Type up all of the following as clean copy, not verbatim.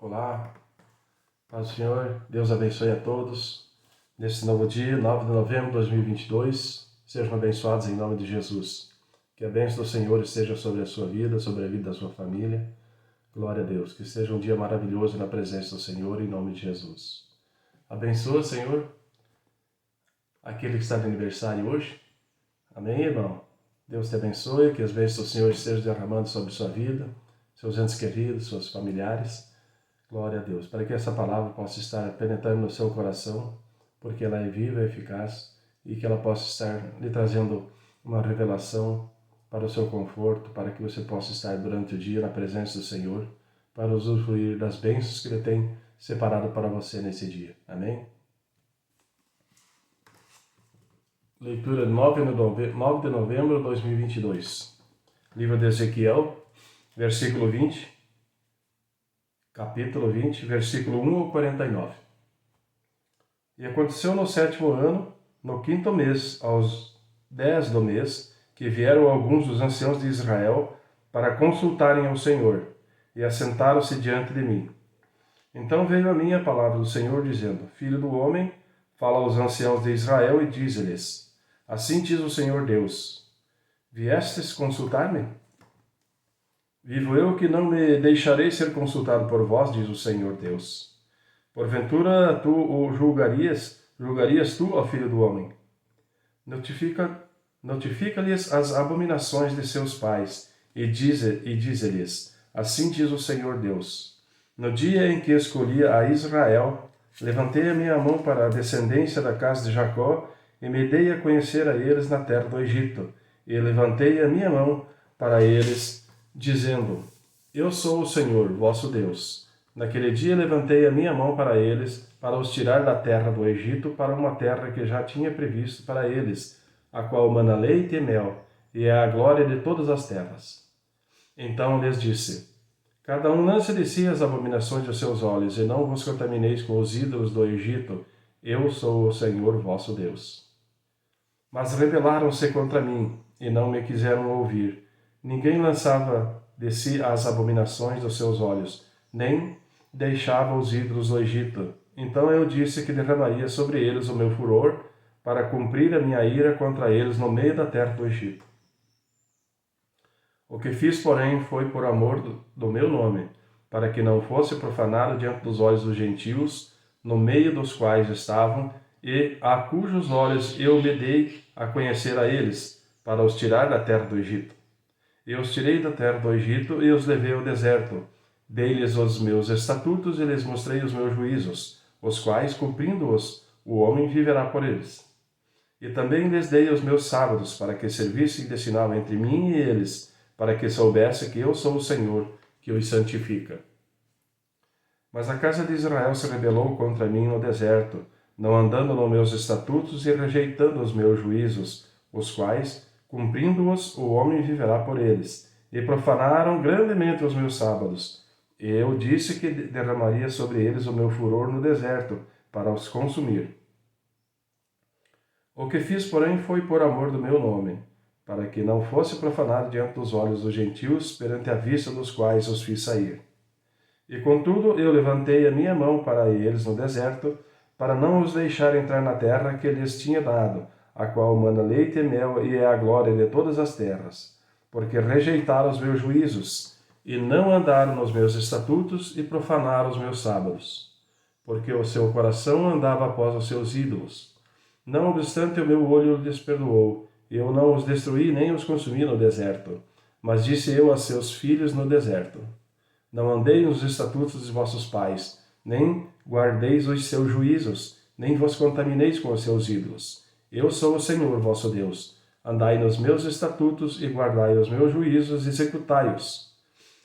Olá, paz do Senhor, Deus abençoe a todos. Nesse novo dia, 9 de novembro de 2022, sejam abençoados em nome de Jesus. Que a bênção do Senhor esteja sobre a sua vida, sobre a vida da sua família. Glória a Deus, que seja um dia maravilhoso na presença do Senhor, em nome de Jesus. Abençoa, Senhor, aquele que está de aniversário hoje. Amém, irmão? Deus te abençoe, que as bênçãos do Senhor estejam derramando sobre sua vida, seus entes queridos, seus familiares. Glória a Deus, para que essa palavra possa estar penetrando no seu coração, porque ela é viva e eficaz, e que ela possa estar lhe trazendo uma revelação para o seu conforto, para que você possa estar durante o dia na presença do Senhor, para usufruir das bênçãos que Ele tem separado para você nesse dia. Amém? Leitura 9 de novembro de 2022. Livro de Ezequiel, versículo 20. Capítulo 20, versículo 1 ao 49. E aconteceu no 7º ano, no 5º mês, aos 10 do mês, que vieram alguns dos anciãos de Israel para consultarem ao Senhor, e assentaram-se diante de mim. Então veio a mim a palavra do Senhor, dizendo: Filho do homem, fala aos anciãos de Israel e dize-lhes: Assim diz o Senhor Deus: Viestes consultar-me? Vivo eu que não me deixarei ser consultado por vós, diz o Senhor Deus. Porventura tu o julgarias tu, ó filho do homem? Notifica-lhes as abominações de seus pais, e dize-lhes: Assim diz o Senhor Deus. No dia em que escolhi a Israel, levantei a minha mão para a descendência da casa de Jacó, e me dei a conhecer a eles na terra do Egito, e levantei a minha mão para eles, dizendo: Eu sou o Senhor, vosso Deus. Naquele dia levantei a minha mão para eles, para os tirar da terra do Egito, para uma terra que já tinha previsto para eles, a qual mana leite e mel, e é a glória de todas as terras. Então lhes disse: Cada um lance de si as abominações dos seus olhos, e não vos contamineis com os ídolos do Egito. Eu sou o Senhor, vosso Deus. Mas rebelaram-se contra mim, e não me quiseram ouvir. Ninguém lançava de si as abominações dos seus olhos, nem deixava os ídolos do Egito. Então eu disse que derramaria sobre eles o meu furor, para cumprir a minha ira contra eles no meio da terra do Egito. O que fiz, porém, foi por amor do meu nome, para que não fosse profanado diante dos olhos dos gentios, no meio dos quais estavam, e a cujos olhos eu me dei a conhecer a eles, para os tirar da terra do Egito. Eu os tirei da terra do Egito e os levei ao deserto. Dei-lhes os meus estatutos e lhes mostrei os meus juízos, os quais, cumprindo-os, o homem viverá por eles. E também lhes dei os meus sábados, para que servissem de sinal entre mim e eles, para que soubesse que eu sou o Senhor, que os santifica. Mas a casa de Israel se rebelou contra mim no deserto, não andando nos meus estatutos e rejeitando os meus juízos, os quais, cumprindo-os, o homem viverá por eles, e profanaram grandemente os meus sábados. Eu disse que derramaria sobre eles o meu furor no deserto, para os consumir. O que fiz, porém, foi por amor do meu nome, para que não fosse profanado diante dos olhos dos gentios, perante a vista dos quais os fiz sair. E contudo eu levantei a minha mão para eles no deserto, para não os deixar entrar na terra que lhes tinha dado, a qual mana leite e mel, e é a glória de todas as terras, porque rejeitaram os meus juízos, e não andaram nos meus estatutos, e profanaram os meus sábados, porque o seu coração andava após os seus ídolos. Não obstante, o meu olho lhes perdoou, e eu não os destruí nem os consumi no deserto, mas disse eu a seus filhos no deserto: Não andei nos estatutos de vossos pais, nem guardeis os seus juízos, nem vos contamineis com os seus ídolos. Eu sou o Senhor, vosso Deus. Andai nos meus estatutos e guardai os meus juízos, executai-os.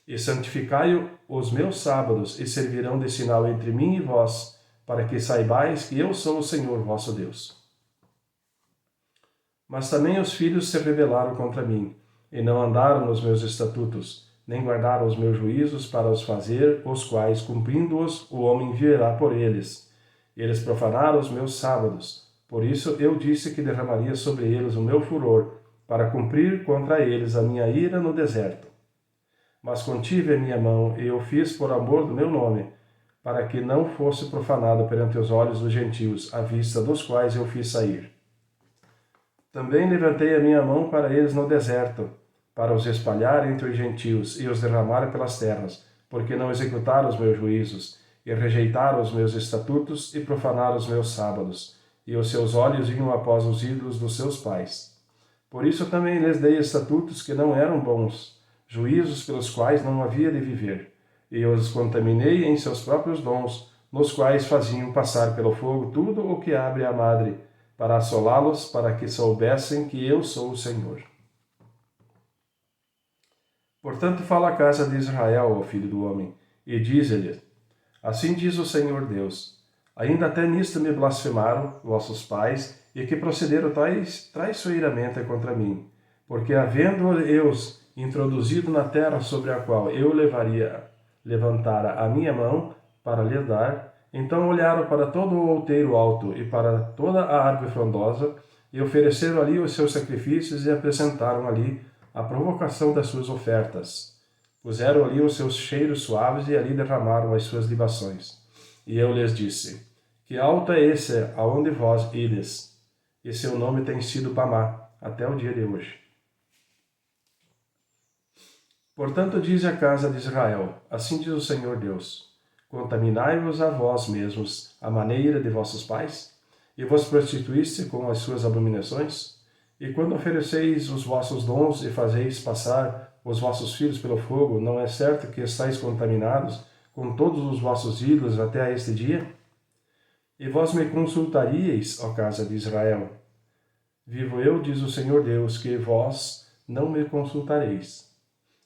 E santificai os meus sábados, e servirão de sinal entre mim e vós, para que saibais que eu sou o Senhor, vosso Deus. Mas também os filhos se rebelaram contra mim, e não andaram nos meus estatutos, nem guardaram os meus juízos para os fazer, os quais, cumprindo-os, o homem viverá por eles. Eles profanaram os meus sábados. Por isso eu disse que derramaria sobre eles o meu furor, para cumprir contra eles a minha ira no deserto. Mas contive a minha mão, e eu fiz por amor do meu nome, para que não fosse profanado perante os olhos dos gentios, à vista dos quais eu fiz sair. Também levantei a minha mão para eles no deserto, para os espalhar entre os gentios e os derramar pelas terras, porque não executaram os meus juízos, e rejeitaram os meus estatutos e profanaram os meus sábados, e os seus olhos iam após os ídolos dos seus pais. Por isso também lhes dei estatutos que não eram bons, juízos pelos quais não havia de viver, e os contaminei em seus próprios dons, nos quais faziam passar pelo fogo tudo o que abre a madre, para assolá-los, para que soubessem que eu sou o Senhor. Portanto fala a casa de Israel, ó filho do homem, e dize-lhe: Assim diz o Senhor Deus, ainda até nisto me blasfemaram vossos pais, e que procederam traiçoeiramente contra mim, porque havendo eu-os introduzido na terra sobre a qual eu levantara a minha mão para lhe dar, então olharam para todo o outeiro alto e para toda a árvore frondosa, e ofereceram ali os seus sacrifícios e apresentaram ali a provocação das suas ofertas. Puseram ali os seus cheiros suaves e ali derramaram as suas libações. E eu lhes disse: Que alto é esse aonde vós ides? E seu nome tem sido Bamá, até o dia de hoje. Portanto diz a casa de Israel: Assim diz o Senhor Deus: Contaminai-vos a vós mesmos à maneira de vossos pais, e vos prostituíste com as suas abominações? E quando ofereceis os vossos dons e fazeis passar os vossos filhos pelo fogo, não é certo que estáis contaminados com todos os vossos ídolos até a este dia? E vós me consultaríeis, ó casa de Israel. Vivo eu, diz o Senhor Deus, que vós não me consultareis.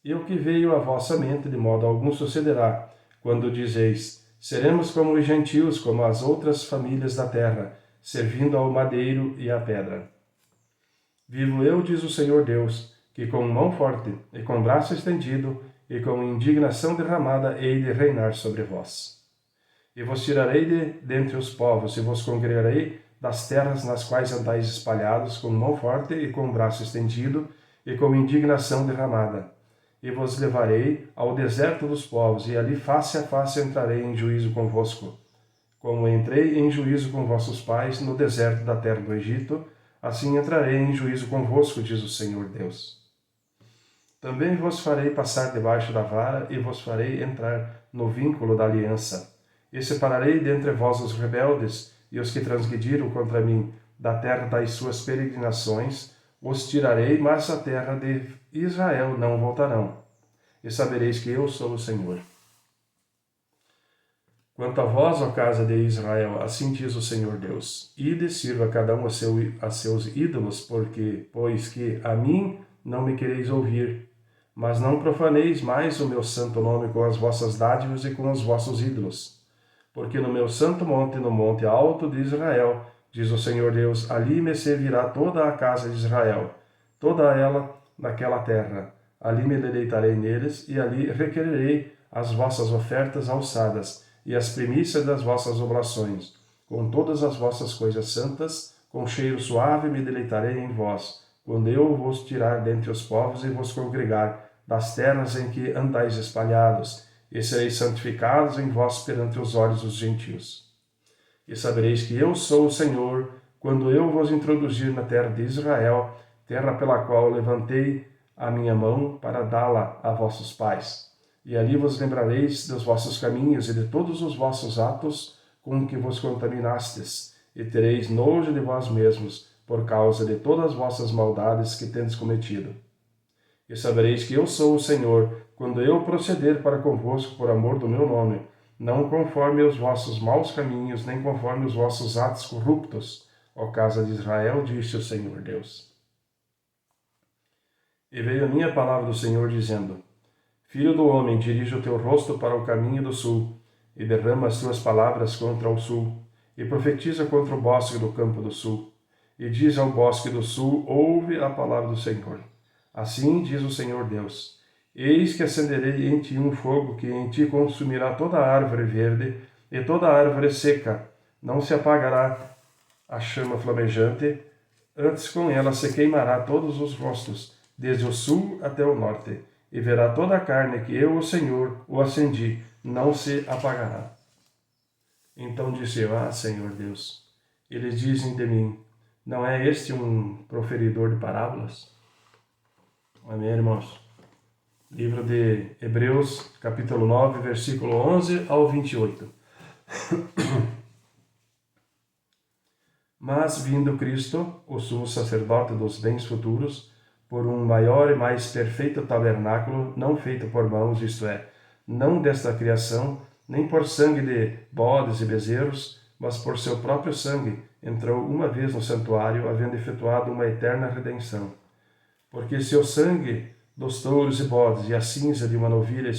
E o que veio à vossa mente de modo algum sucederá, quando dizeis: seremos como os gentios, como as outras famílias da terra, servindo ao madeiro e à pedra. Vivo eu, diz o Senhor Deus, que com mão forte e com braço estendido e com indignação derramada hei de reinar sobre vós. E vos tirarei dentre os povos e vos congregarei das terras nas quais andais espalhados, com mão forte e com braço estendido e com indignação derramada. E vos levarei ao deserto dos povos, e ali face a face entrarei em juízo convosco. Como entrei em juízo com vossos pais no deserto da terra do Egito, assim entrarei em juízo convosco, diz o Senhor Deus. Também vos farei passar debaixo da vara, e vos farei entrar no vínculo da aliança. E separarei dentre vós os rebeldes, e os que transgrediram contra mim da terra das suas peregrinações, os tirarei, mas a terra de Israel não voltarão. E sabereis que eu sou o Senhor. Quanto a vós, ó casa de Israel, assim diz o Senhor Deus: ide, sirva cada um a seus ídolos, pois que a mim não me quereis ouvir. Mas não profaneis mais o meu santo nome com as vossas dádivas e com os vossos ídolos. Porque no meu santo monte, no monte alto de Israel, diz o Senhor Deus, ali me servirá toda a casa de Israel, toda ela naquela terra. Ali me deleitarei neles, e ali requererei as vossas ofertas alçadas, e as primícias das vossas oblações. Com todas as vossas coisas santas, com cheiro suave me deleitarei em vós, quando eu vos tirar dentre os povos e vos congregar das terras em que andais espalhados, e sereis santificados em vós perante os olhos dos gentios. E sabereis que eu sou o Senhor, quando eu vos introduzir na terra de Israel, terra pela qual levantei a minha mão para dá-la a vossos pais. E ali vos lembrareis dos vossos caminhos e de todos os vossos atos com que vos contaminastes, e tereis nojo de vós mesmos, por causa de todas as vossas maldades que tendes cometido. E sabereis que eu sou o Senhor, quando eu proceder para convosco por amor do meu nome, não conforme os vossos maus caminhos, nem conforme os vossos atos corruptos, ó casa de Israel, disse o Senhor Deus. E veio a minha palavra do Senhor, dizendo: Filho do homem, dirige o teu rosto para o caminho do sul, e derrama as tuas palavras contra o sul, e profetiza contra o bosque do campo do sul. E diz ao bosque do sul: ouve a palavra do Senhor. Assim diz o Senhor Deus: eis que acenderei em ti um fogo que em ti consumirá toda a árvore verde e toda a árvore seca. Não se apagará a chama flamejante, antes com ela se queimará todos os rostos, desde o sul até o norte, e verá toda a carne que eu, o Senhor, o acendi, não se apagará. Então disse eu, Senhor Deus, eles dizem de mim, não é este um proferidor de parábolas? Amém, irmãos? Livro de Hebreus, capítulo 9, versículo 11 ao 28. Mas, vindo Cristo, o sumo sacerdote dos bens futuros, por um maior e mais perfeito tabernáculo, não feito por mãos, isto é, não desta criação, nem por sangue de bodes e bezerros, mas por seu próprio sangue, entrou uma vez no santuário, havendo efetuado uma eterna redenção. Porque se o sangue dos touros e bodes e a cinza de uma novilha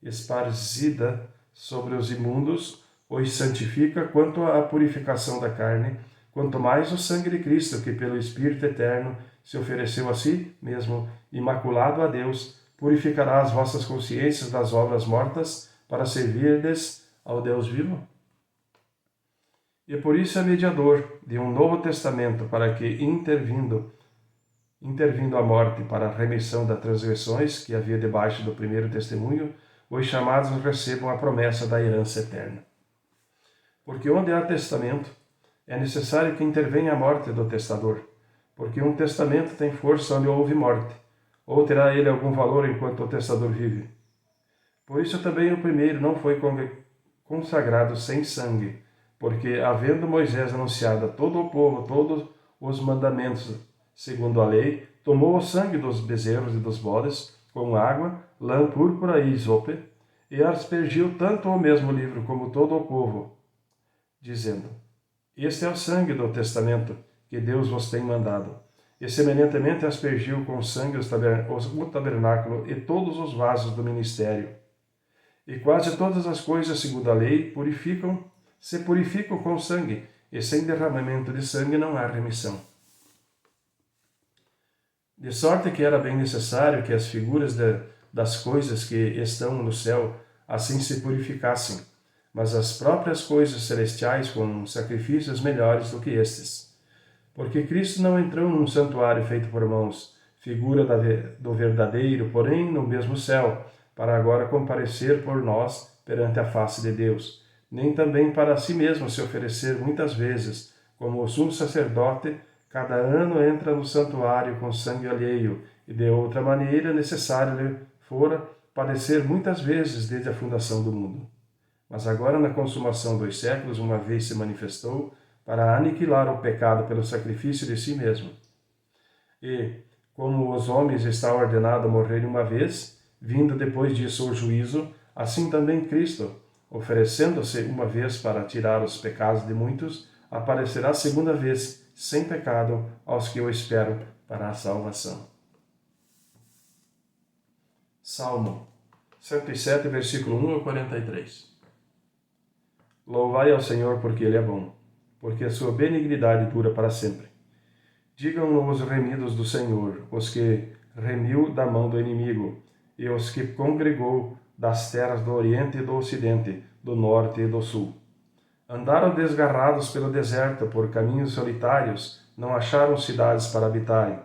esparzida sobre os imundos os santifica quanto à purificação da carne, quanto mais o sangue de Cristo, que pelo Espírito eterno se ofereceu a si mesmo, imaculado a Deus, purificará as vossas consciências das obras mortas, para servirdes ao Deus vivo? E por isso é mediador de um novo testamento, para que, intervindo a morte para a remissão das transgressões que havia debaixo do primeiro testemunho, os chamados recebam a promessa da herança eterna. Porque onde há testamento, é necessário que intervenha a morte do testador, porque um testamento tem força onde houve morte, ou terá ele algum valor enquanto o testador vive. Por isso também o primeiro não foi consagrado sem sangue, porque, havendo Moisés anunciado a todo o povo todos os mandamentos segundo a lei, tomou o sangue dos bezerros e dos bodes, com água, lã púrpura e isope, e aspergiu tanto o mesmo livro como todo o povo, dizendo, este é o sangue do testamento que Deus vos tem mandado. E semelhantemente aspergiu com sangue o tabernáculo e todos os vasos do ministério. E quase todas as coisas, segundo a lei, se purificam com sangue, e sem derramamento de sangue não há remissão. De sorte que era bem necessário que as figuras das coisas que estão no céu assim se purificassem, mas as próprias coisas celestiais com sacrifícios melhores do que estes. Porque Cristo não entrou num santuário feito por mãos, figura do verdadeiro, porém no mesmo céu, para agora comparecer por nós perante a face de Deus, nem também para si mesmo se oferecer muitas vezes, como o sumo sacerdote, cada ano entra no santuário com sangue alheio, e de outra maneira necessário lhe fora padecer muitas vezes desde a fundação do mundo. Mas agora, na consumação dos séculos, uma vez se manifestou para aniquilar o pecado pelo sacrifício de si mesmo. E, como os homens está ordenado a morrer uma vez, vindo depois disso o juízo, assim também Cristo, oferecendo-se uma vez para tirar os pecados de muitos, aparecerá segunda vez, sem pecado, aos que o esperam para a salvação. Salmo 107, versículo 1 ao 43. Louvai ao Senhor porque Ele é bom, porque a sua benignidade dura para sempre. Digam-no os remidos do Senhor, os que remiu da mão do inimigo, e os que congregou das terras do Oriente e do Ocidente, do Norte e do Sul. Andaram desgarrados pelo deserto, por caminhos solitários, não acharam cidades para habitarem.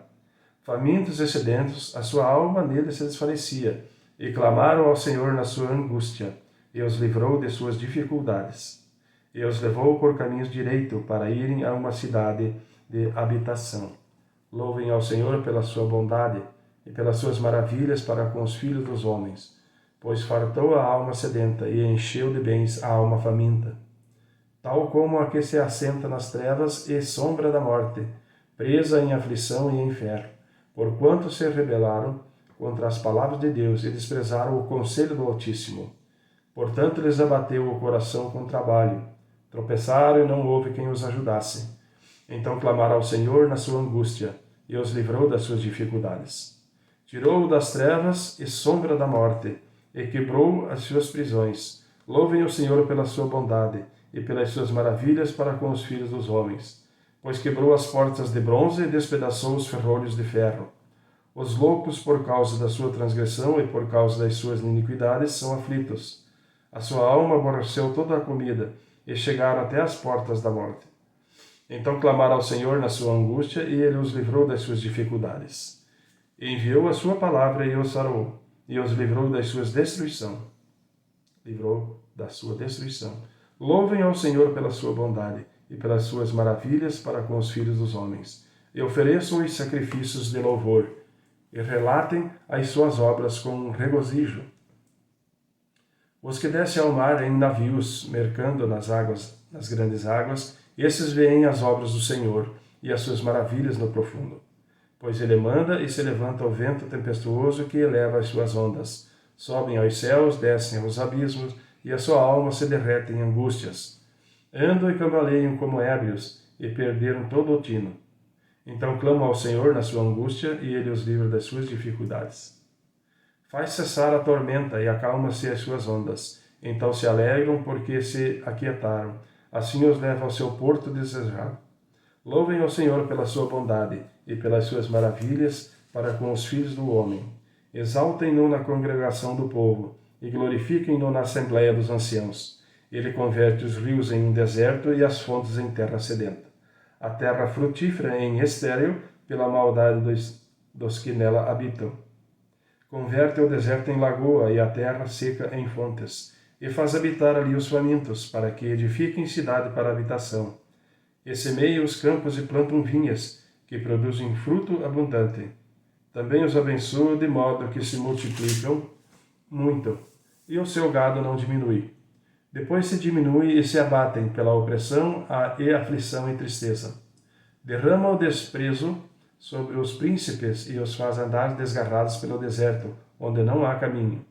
Famintos e sedentos, a sua alma nele se desfalecia, e clamaram ao Senhor na sua angústia, e os livrou de suas dificuldades. E os levou por caminhos direitos para irem a uma cidade de habitação. Louvem ao Senhor pela sua bondade e pelas suas maravilhas para com os filhos dos homens, pois fartou a alma sedenta e encheu de bens a alma faminta. Tal como a que se assenta nas trevas e sombra da morte, presa em aflição e inferno, porquanto se rebelaram contra as palavras de Deus e desprezaram o conselho do Altíssimo. Portanto, lhes abateu o coração com trabalho. Tropeçaram e não houve quem os ajudasse. Então clamaram ao Senhor na sua angústia, e os livrou das suas dificuldades. Tirou-o das trevas e sombra da morte, e quebrou as suas prisões. Louvem o Senhor pela sua bondade, e pelas suas maravilhas para com os filhos dos homens. Pois quebrou as portas de bronze e despedaçou os ferrolhos de ferro. Os loucos, por causa da sua transgressão e por causa das suas iniquidades, são aflitos. A sua alma aborreceu toda a comida, e chegaram até as portas da morte. Então clamaram ao Senhor na sua angústia, e Ele os livrou das suas dificuldades. Enviou a sua palavra e os sarou, e os livrou das suas destruição. Livrou da sua destruição. Louvem ao Senhor pela sua bondade e pelas suas maravilhas para com os filhos dos homens. E ofereçam-lhe sacrifícios de louvor, e relatem as suas obras com regozijo. Os que descem ao mar em navios, mercando nas grandes águas, esses veem as obras do Senhor e as suas maravilhas no profundo. Pois ele manda e se levanta o vento tempestuoso que eleva as suas ondas. Sobem aos céus, descem aos abismos, e a sua alma se derrete em angústias. Andam e cambaleiam como ébrios, e perderam todo o tino. Então clamam ao Senhor na sua angústia, e ele os livra das suas dificuldades. Faz cessar a tormenta e acalma-se as suas ondas. Então se alegram porque se aquietaram. Assim os leva ao seu porto desejado. Louvem ao Senhor pela sua bondade e pelas suas maravilhas para com os filhos do homem. Exaltem-no na congregação do povo e glorifiquem-no na assembleia dos anciãos. Ele converte os rios em um deserto e as fontes em terra sedenta. A terra frutífera em estéril pela maldade dos que nela habitam. Converte o deserto em lagoa e a terra seca em fontes, e faz habitar ali os famintos, para que edifiquem cidade para habitação. E semeia os campos e plantam vinhas, que produzem fruto abundante. Também os abençoa de modo que se multiplicam muito, e o seu gado não diminui. Depois se diminui e se abatem pela opressão e aflição e tristeza. Derrama o desprezo sobre os príncipes e os faz andar desgarrados pelo deserto, onde não há caminho.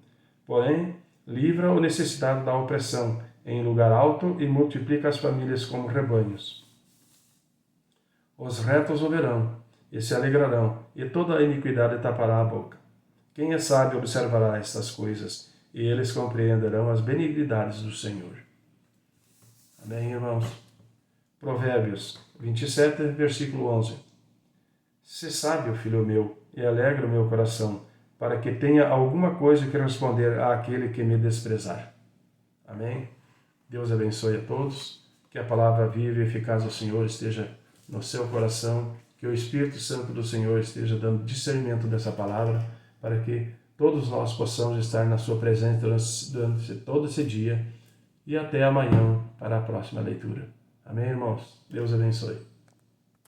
Porém, livra o necessitado da opressão em lugar alto e multiplica as famílias como rebanhos. Os retos o verão e se alegrarão, e toda a iniquidade tapará a boca. Quem é sábio observará estas coisas, e eles compreenderão as benignidades do Senhor. Amém, irmãos? Provérbios 27, versículo 11. Se sábio, filho meu, e alegra o meu coração, para que tenha alguma coisa que responder àquele que me desprezar. Amém? Deus abençoe a todos, que a palavra viva e eficaz do Senhor esteja no seu coração, que o Espírito Santo do Senhor esteja dando discernimento dessa palavra, para que todos nós possamos estar na sua presença durante todo esse dia e até amanhã para a próxima leitura. Amém, irmãos? Deus abençoe.